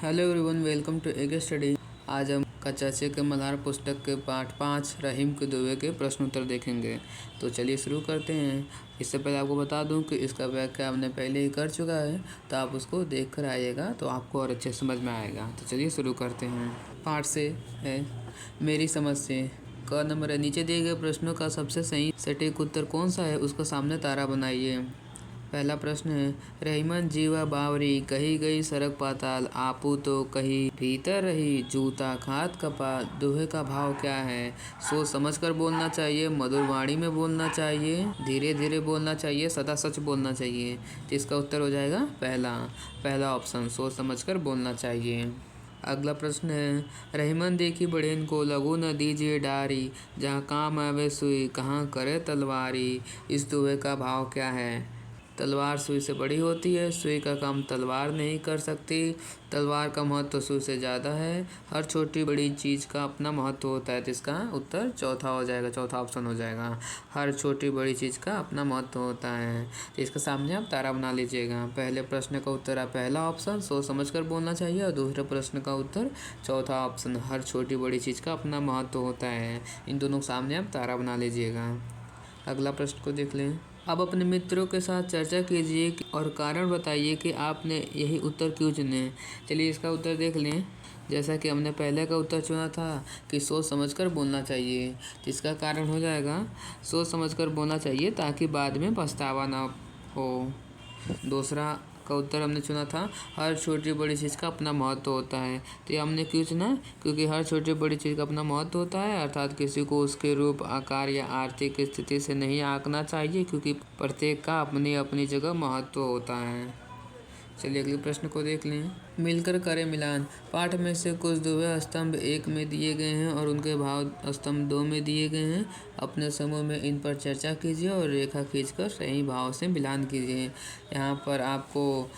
Hello everyone, welcome to एगे study. आज हम कच्चे के मल्हार पुस्तक के पाठ 5 रहीम के दुबे के प्रश्न उत्तर देखेंगे। तो चलिए शुरू करते हैं। इससे पहले आपको बता दूं कि इसका व्याख्या हमने पहले ही कर चुका है, तो आप उसको देख कर आइएगा तो आपको और अच्छे समझ में आएगा। तो चलिए शुरू करते हैं। पाठ से है मेरी समझ से। क नंबर है, नीचे दिए गए प्रश्नों का सबसे सही सटीक उत्तर कौन सा है, उसका सामने तारा बनाइए। पहला प्रश्न है, रहीमन जीवा बावरी कही गई सड़क पाताल, आपू तो कही भीतर रही जूता खात कपा। दोहे का भाव क्या है? सोच समझ कर बोलना चाहिए, मधुर वाणी में बोलना चाहिए, धीरे धीरे बोलना चाहिए, सदा सच बोलना चाहिए। तो इसका उत्तर हो जाएगा पहला ऑप्शन, सोच समझ कर बोलना चाहिए। अगला प्रश्न है, रहीमन देखी बड़ेन को लगू न दीजिए डारी, जहाँ काम आवे सुई कहाँ करे तलवारी। इस दोहे का भाव क्या है? तलवार सुई से बड़ी होती है, सुई का काम तलवार नहीं कर सकती, तलवार का महत्व तो सुई से ज़्यादा है, हर छोटी बड़ी चीज़ का अपना महत्व होता है। तो इसका उत्तर चौथा हो जाएगा, चौथा ऑप्शन हो जाएगा, हर छोटी बड़ी चीज़ का अपना महत्व होता है। तो इसके सामने आप तारा बना लीजिएगा। पहले प्रश्न का उत्तर है पहला ऑप्शन, सोच समझ कर बोलना चाहिए, और दूसरे प्रश्न का उत्तर चौथा ऑप्शन, हर छोटी बड़ी चीज़ का अपना महत्व होता है। इन दोनों के सामने आप तारा बना लीजिएगा। अगला प्रश्न को देख लें। अब अपने मित्रों के साथ चर्चा कीजिए और कारण बताइए कि आपने यही उत्तर क्यों चुने। चलिए इसका उत्तर देख लें। जैसा कि हमने पहले का उत्तर चुना था कि सोच समझकर बोलना चाहिए, तो इसका कारण हो जाएगा सोच समझकर बोलना चाहिए ताकि बाद में पछतावा ना हो। दूसरा का उत्तर हमने चुना था हर छोटी बड़ी चीज़ का अपना महत्व होता है। तो ये हमने क्यों चुना? क्योंकि हर छोटी बड़ी चीज़ का अपना महत्व होता है, अर्थात किसी को उसके रूप, आकार या आर्थिक स्थिति से नहीं आंकना चाहिए, क्योंकि प्रत्येक का अपनी अपनी जगह महत्व होता है। चलिए अगले प्रश्न को देख लें। मिलकर करें मिलान। पाठ में से कुछ दोहे स्तंभ 1 में दिए गए हैं और उनके भाव स्तंभ 2 में दिए गए हैं। अपने समूह में इन पर चर्चा कीजिए और रेखा खींचकर सही भाव से मिलान कीजिए। यहाँ पर आपको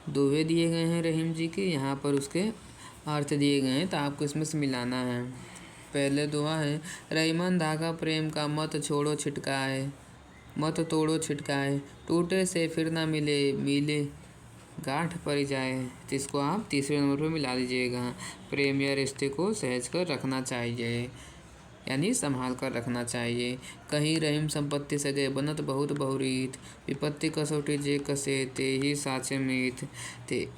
दोहे दिए गए हैं रहीम जी के, यहाँ पर उसके अर्थ दिए गए हैं, तो आपको इसमें से मिलाना है। पहले दोहा है, रहीमन धागा प्रेम का मत छोड़ो छिटकाए, मत तोड़ो छिटकाए, टूटे से फिर ना मिले, मिले गांठ पड़ जाए। तो इसको आप तीसरे नंबर पर मिला दीजिएगा। प्रेम या रिश्ते को सहज कर रखना चाहिए, यानी संभाल कर रखना चाहिए। कहीं रहीम संपत्ति सगे बनत बहुत बहुरीत, विपत्ति कसौटी जे कसे ते ही साचे मीत। ते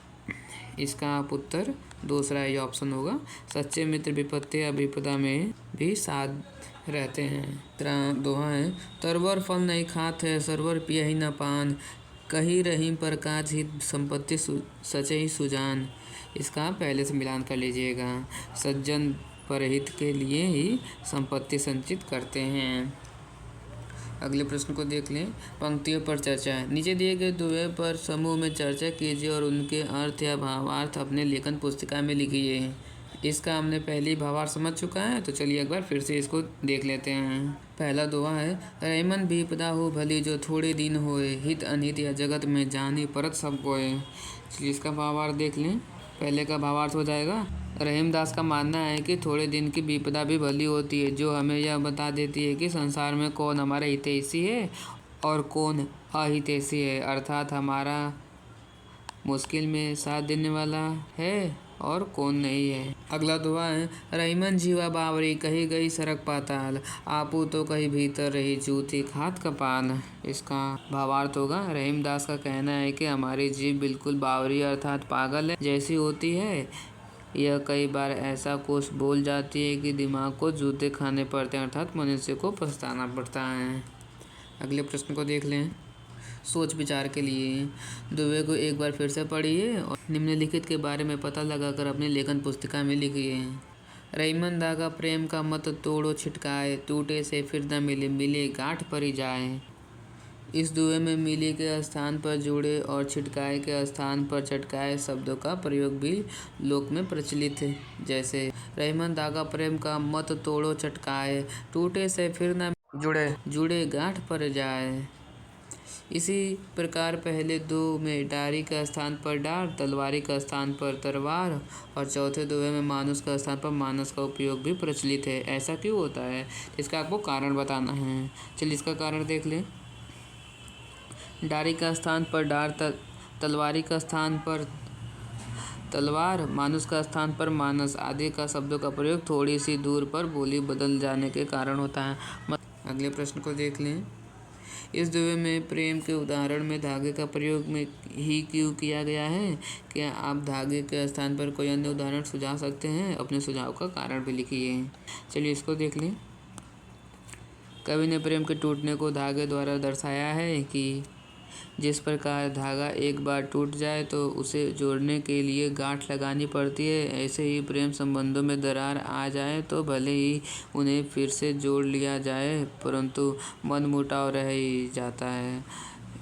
इसका आप उत्तर दूसरा ये ऑप्शन होगा, सच्चे मित्र विपत्ति या विपदा में भी साथ रहते हैं। दोहा है, तरवर फल नहीं खात है, सरवर पिया ही न पान, कही रहीम पर काज हित संपत्ति सचे ही सुजान। इसका पहले से मिलान कर लीजिएगा। सज्जन परहित के लिए ही संपत्ति संचित करते हैं। अगले प्रश्न को देख लें। पंक्तियों पर चर्चा है। नीचे दिए गए दोहे पर समूह में चर्चा कीजिए और उनके अर्थ या भावार्थ अपने लेखन पुस्तिका में लिखिए। इसका हमने पहले ही भावार्थ समझ चुका है, तो चलिए एक बार फिर से इसको देख लेते हैं। पहला दोहा है, रहीमन विपदा हो भली जो थोड़े दिन होए, हित अनहित या जगत में जानी परत सब कोय। चलिए इसका भावार्थ देख लें। पहले का भावार्थ हो जाएगा, रहीम दास का मानना है कि थोड़े दिन की विपदा भी भली होती है, जो हमें यह बता देती है कि संसार में कौन हमारा हितैषी है और कौन अहितैषी है, अर्थात हमारा मुश्किल में साथ देने वाला है और कौन नहीं है। अगला दोहा है, रहीमन जीवा बावरी कही गई सड़क पाताल, आपू तो कहीं भीतर रही जूती खात कपाल। इसका भावार्थ होगा, रहीम दास का कहना है कि हमारी जीव बिल्कुल बावरी अर्थात पागल है जैसी होती है। यह कई बार ऐसा कुछ बोल जाती है कि दिमाग को जूते खाने पड़ते हैं, अर्थात मनुष्य को पछताना पड़ता है। अगले प्रश्न को देख लें। सोच विचार के लिए दोहे को एक बार फिर से पढ़िए और निम्नलिखित के बारे में पता लगाकर अपनी लेखन पुस्तिका में लिखिए। रहीमन धागा प्रेम का मत तोड़ो छिटकाए, टूटे से फिर न मिले, मिले गांठ पड़ जाए। इस दोहे में मिले के स्थान पर जुड़े और छिटकाए के स्थान पर चटकाए शब्दों का प्रयोग भी लोक में प्रचलित है। जैसे रहीमन धागा प्रेम का मत तोड़ो चटकाए, टूटे से फिर न जुड़े, जुड़े गांठ पड़ जाए। इसी प्रकार पहले दो में डारी का स्थान पर डार, तलवारी का स्थान पर तलवार और चौथे दोहे में मानुस का स्थान पर मानस का उपयोग भी प्रचलित है। ऐसा क्यों होता है, इसका आपको कारण बताना है। चलिए इसका कारण देख लें। डारी का स्थान पर डार, तलवारी का स्थान पर तलवार, मानुष का स्थान पर मानस आदि का शब्दों का प्रयोग थोड़ी सी दूर पर बोली बदल जाने के कारण होता है। अगले प्रश्न को देख लें। इस दुवे में प्रेम के उदाहरण में धागे का प्रयोग में ही क्यों किया गया है? क्या आप धागे के स्थान पर कोई अन्य उदाहरण सुझा सकते हैं? अपने सुझाव का कारण भी लिखिए। चलिए इसको देख लें। कवि ने प्रेम के टूटने को धागे द्वारा दर्शाया है कि जिस प्रकार धागा एक बार टूट जाए तो उसे जोड़ने के लिए गांठ लगानी पड़ती है, ऐसे ही प्रेम संबंधों में दरार आ जाए तो भले ही उन्हें फिर से जोड़ लिया जाए परंतु मनमुटाव रह ही जाता है।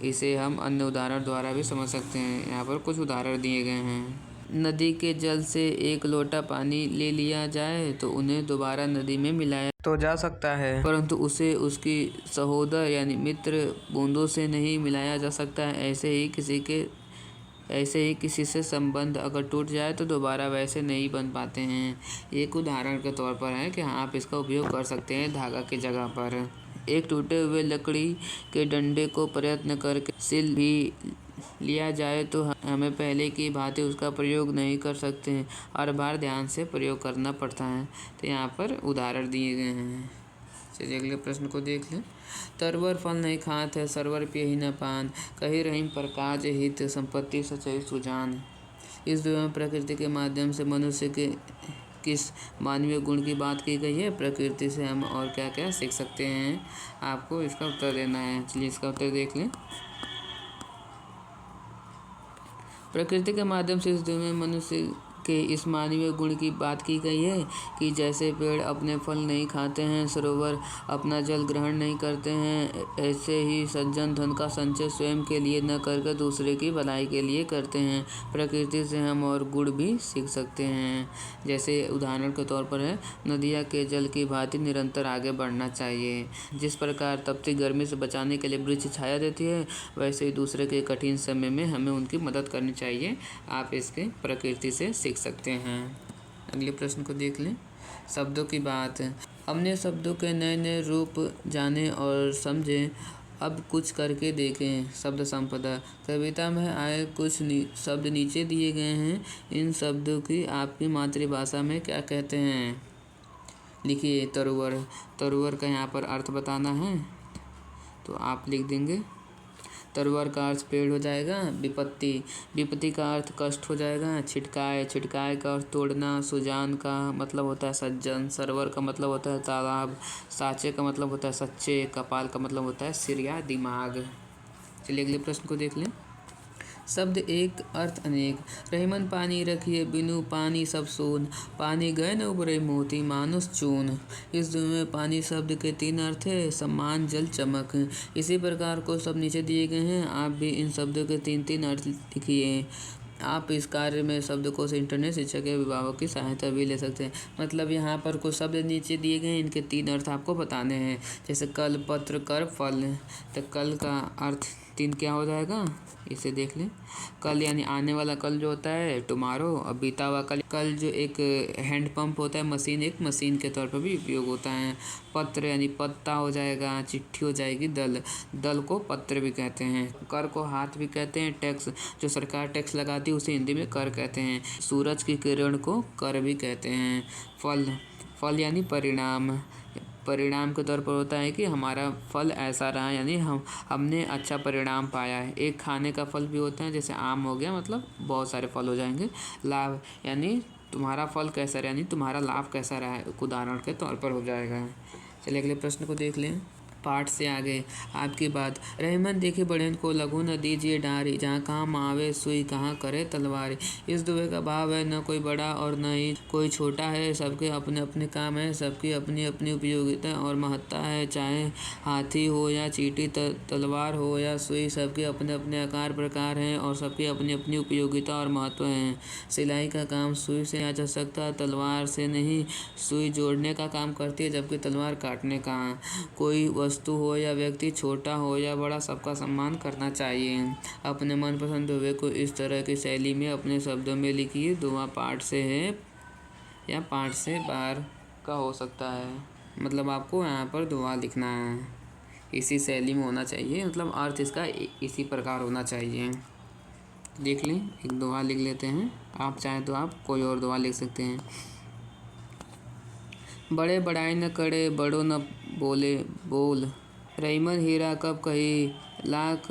इसे हम अन्य उदाहरण द्वारा भी समझ सकते हैं। यहाँ पर कुछ उदाहरण दिए गए हैं। नदी के जल से एक लोटा पानी ले लिया जाए तो उन्हें दोबारा नदी में मिलाया तो जा सकता है, परंतु उसे उसकी सहोदर यानी मित्र बूंदों से नहीं मिलाया जा सकता है। ऐसे ही किसी से संबंध अगर टूट जाए तो दोबारा वैसे नहीं बन पाते हैं। एक उदाहरण के तौर पर है कि आप इसका उपयोग कर सकते हैं धागा की जगह पर। एक टूटे हुए लकड़ी के डंडे को प्रयत्न करके सिल भी लिया जाए तो हमें पहले की भांति उसका प्रयोग नहीं कर सकते हैं, हर बार ध्यान से प्रयोग करना पड़ता है। तो यहाँ पर उदाहरण दिए गए हैं। चलिए अगले प्रश्न को देख लें। तरवर फल नहीं खात है, सरवर पिए ही न पान, कही रहीम प्रकाज हित संपत्ति सचई सुजान। इस दुआ में प्रकृति के माध्यम से मनुष्य के किस मानवीय गुण की बात की गई है? प्रकृति से हम और क्या क्या सीख सकते हैं? आपको इसका उत्तर देना है। चलिए इसका उत्तर देख लें। प्रकृति के माध्यम से इस दुनिया में मनुष्य के इस मानवीय गुण की बात की गई है कि जैसे पेड़ अपने फल नहीं खाते हैं, सरोवर अपना जल ग्रहण नहीं करते हैं, ऐसे ही सज्जन धन का संचय स्वयं के लिए न करके दूसरे की भलाई के लिए करते हैं। प्रकृति से हम और गुण भी सीख सकते हैं। जैसे उदाहरण के तौर पर है, नदिया के जल की भांति निरंतर आगे बढ़ना चाहिए। जिस प्रकार तपती गर्मी से बचाने के लिए वृक्ष छाया देती है, वैसे ही दूसरे के कठिन समय में हमें उनकी मदद करनी चाहिए। आप इसके प्रकृति से सीख सकते हैं। अगले प्रश्न को देख लें। शब्दों की बात। हमने शब्दों के नए नए रूप जाने और समझे, अब कुछ करके देखें। शब्द संपदा। कविता में आए कुछ शब्द नीचे दिए गए हैं। इन शब्दों की आपकी मातृभाषा में क्या कहते हैं? लिखिए। तरुवर। तरुवर का यहाँ पर अर्थ बताना है तो आप लिख देंगे। तरुवर का अर्थ पेड़ हो जाएगा। विपत्ति। विपत्ति का अर्थ कष्ट हो जाएगा। छिटकाए। छिटकाए का अर्थ तोड़ना। सुजान का मतलब होता है सज्जन। सरोवर का मतलब होता है तालाब। साचे का मतलब होता है सच्चे। कपाल का मतलब होता है सिर या दिमाग। चलिए अगले प्रश्न को देख लें। शब्द एक अर्थ अनेक। रहीमन पानी रखिए, बिनु पानी सब सोन, पानी गए न उबरे मोती, मानुष चून। इस दुनिया में पानी शब्द के 3 अर्थ है, सम्मान, जल, चमक। इसी प्रकार को सब नीचे दिए गए हैं। आप भी इन शब्दों के 3-3 अर्थ लिखिए। आप इस कार्य में शब्दकोश इंटरनेट शिक्षक या अभिभावक की सहायता भी ले सकते हैं। मतलब यहाँ पर कुछ शब्द नीचे दिए गए हैं, इनके 3 अर्थ आपको बताने हैं। जैसे कल, पत्र, कर, फल। तो कल का अर्थ 3 क्या हो जाएगा, इसे देख लें। कल यानी आने वाला कल जो होता है टुमारो, और बीता हुआ कल। कल जो एक हैंडपम्प होता है, मशीन, एक मशीन के तौर पर भी उपयोग होता है। पत्र यानी पत्ता हो जाएगा। चिट्ठी हो जाएगी दल। दल को पत्र भी कहते हैं। कर को हाथ भी कहते हैं। टैक्स, जो सरकार टैक्स लगाती है उसे हिंदी में कर कहते हैं। सूरज की किरण को कर भी कहते हैं। फल। फल यानी परिणाम। परिणाम के तौर पर होता है कि हमारा फल ऐसा रहा, यानी हमने अच्छा परिणाम पाया है। एक खाने का फल भी होता है, जैसे आम हो गया, मतलब बहुत सारे फल हो जाएंगे। लाभ यानी तुम्हारा फल कैसा रहा, यानी तुम्हारा लाभ कैसा रहा है, उदाहरण के तौर पर हो जाएगा। चलिए अगले प्रश्न को देख लें। पाठ से आगे आपकी बात। रहमन देखे बढ़ियन को लघु न दीजिए डारी, जहाँ काम आवे सुई कहाँ करे तलवारी। इस दुए का भाव है, न कोई बड़ा और न ही कोई छोटा है, सबके अपने अपने काम है, सबकी अपनी अपनी उपयोगिता और महत्ता है। चाहे हाथी हो या चींटी, तलवार हो या सुई, सबके अपने अपने आकार प्रकार हैं और सबकी अपनी अपनी उपयोगिता और महत्व हैं। सिलाई का काम सुई से किया जा सकता है, तलवार से नहीं। सुई जोड़ने का काम करती है जबकि तलवार काटने का। कोई वस्तु हो या व्यक्ति, छोटा हो या बड़ा, सबका सम्मान करना चाहिए। अपने मनपसंद दुए को इस तरह की शैली में अपने शब्दों में लिखिए। दुआ पाठ से है या पाठ से बाहर का हो सकता है, मतलब आपको यहाँ पर दुआ लिखना है, इसी शैली में होना चाहिए, मतलब अर्थ इसका इसी प्रकार होना चाहिए। देख लें, एक दोहा लिख लेते हैं। आप चाहें तो आप कोई और दोहा लिख सकते हैं। बड़े बड़ाई न करे, बड़ों न बोले बोल, रहीमन हीरा कब कही, लाख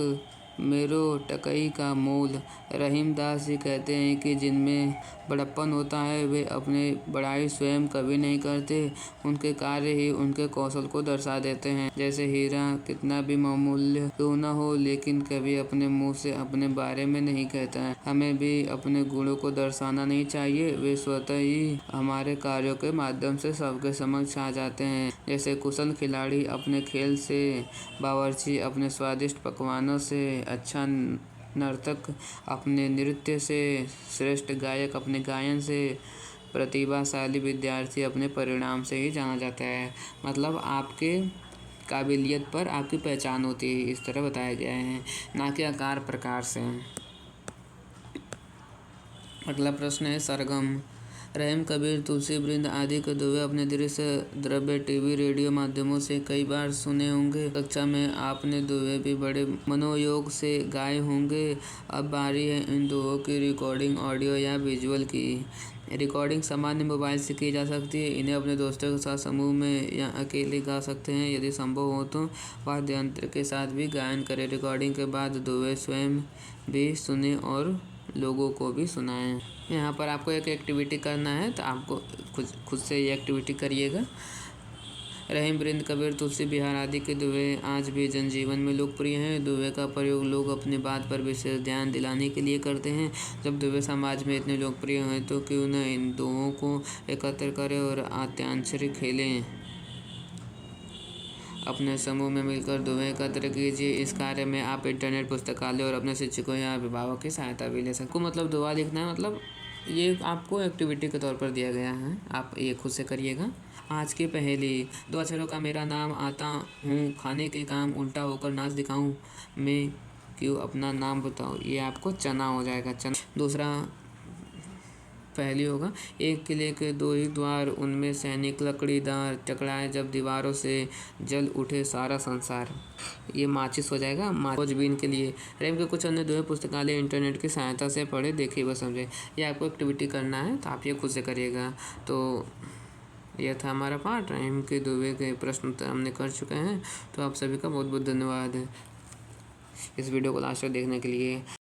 मेरो टकई का मोल। रहीम दास जी कहते हैं कि जिनमें बड़प्पन होता है वे अपने बड़ाई स्वयं कभी नहीं करते, उनके कार्य ही उनके कौशल को दर्शा देते हैं। जैसे हीरा कितना भी बहुमूल्य क्यों न हो, लेकिन कभी अपने मुंह से अपने बारे में नहीं कहता है। हमें भी अपने गुणों को दर्शाना नहीं चाहिए, वे स्वतः ही हमारे कार्यों के माध्यम से सबके समक्ष आ जाते हैं। जैसे कुशल खिलाड़ी अपने खेल से, बावर्ची अपने स्वादिष्ट पकवानों से, अच्छा नर्तक अपने नृत्य से, श्रेष्ठ गायक अपने गायन से, प्रतिभाशाली विद्यार्थी अपने परिणाम से ही जाना जाता है। मतलब आपके काबिलियत पर आपकी पहचान होती है, इस तरह बताया गया है, ना कि आकार प्रकार से। अगला प्रश्न है सरगम। रहीम, कबीर, तुलसी, वृंद आदि के दोहे अपने दृश्य द्रव्य टीवी रेडियो माध्यमों से कई बार सुने होंगे। कक्षा में आपने दोहे भी बड़े मनोयोग से गाए होंगे। अब बारी है इन दोहों की रिकॉर्डिंग ऑडियो या विजुअल की। रिकॉर्डिंग सामान्य मोबाइल से की जा सकती है। इन्हें अपने दोस्तों के साथ समूह में या अकेले गा सकते हैं। यदि संभव हो तो वाद्य यंत्र के साथ भी गायन करें। रिकॉर्डिंग के बाद दोहे स्वयं भी सुने और लोगों को भी सुनाएं। यहाँ पर आपको एक एक्टिविटी करना है, तो आपको खुद से ये एक्टिविटी करिएगा। रहीम, वृंद, कबीर, तुलसी, बिहार आदि के दोहे आज भी जनजीवन में लोकप्रिय हैं। दोहे का प्रयोग लोग अपनी बात पर विशेष ध्यान दिलाने के लिए करते हैं। जब दोहे समाज में इतने लोकप्रिय हैं तो क्यों न इन दोहों को एकत्र करें और आत्यांशरी खेलें। अपने समूह में मिलकर दोहे एकत्र कीजिए। इस कार्य में आप इंटरनेट, पुस्तकालय और अपने शिक्षकों या अभिभावक की सहायता भी ले सकते हैं। मतलब दोहा लिखना है, मतलब ये आपको एक्टिविटी के तौर पर दिया गया है, आप ये खुद से करिएगा। आज की पहेली। दो अक्षरों का मेरा नाम, आता हूँ खाने के काम, उल्टा होकर नाच दिखाऊं, मैं क्यों अपना नाम बताऊं। ये आपको चना हो जाएगा, चना। दूसरा पहेली होगा। एक किले के दो ही द्वार, उनमें सैनिक लकड़ीदार, टकराए जब दीवारों से, जल उठे सारा संसार। ये माचिस हो जाएगा, खोजबीन के लिए। रहीम के कुछ अन्य दोहे पुस्तकालय, इंटरनेट की सहायता से पढ़े, देखे व समझे। ये आपको एक्टिविटी करना है, तो आप ये खुद से करिएगा। तो यह था हमारा पाठ। रहीम के दोहे के प्रश्न उत्तर हमने कर चुके हैं। तो आप सभी का बहुत बहुत धन्यवाद इस वीडियो को लास्ट तक देखने के लिए।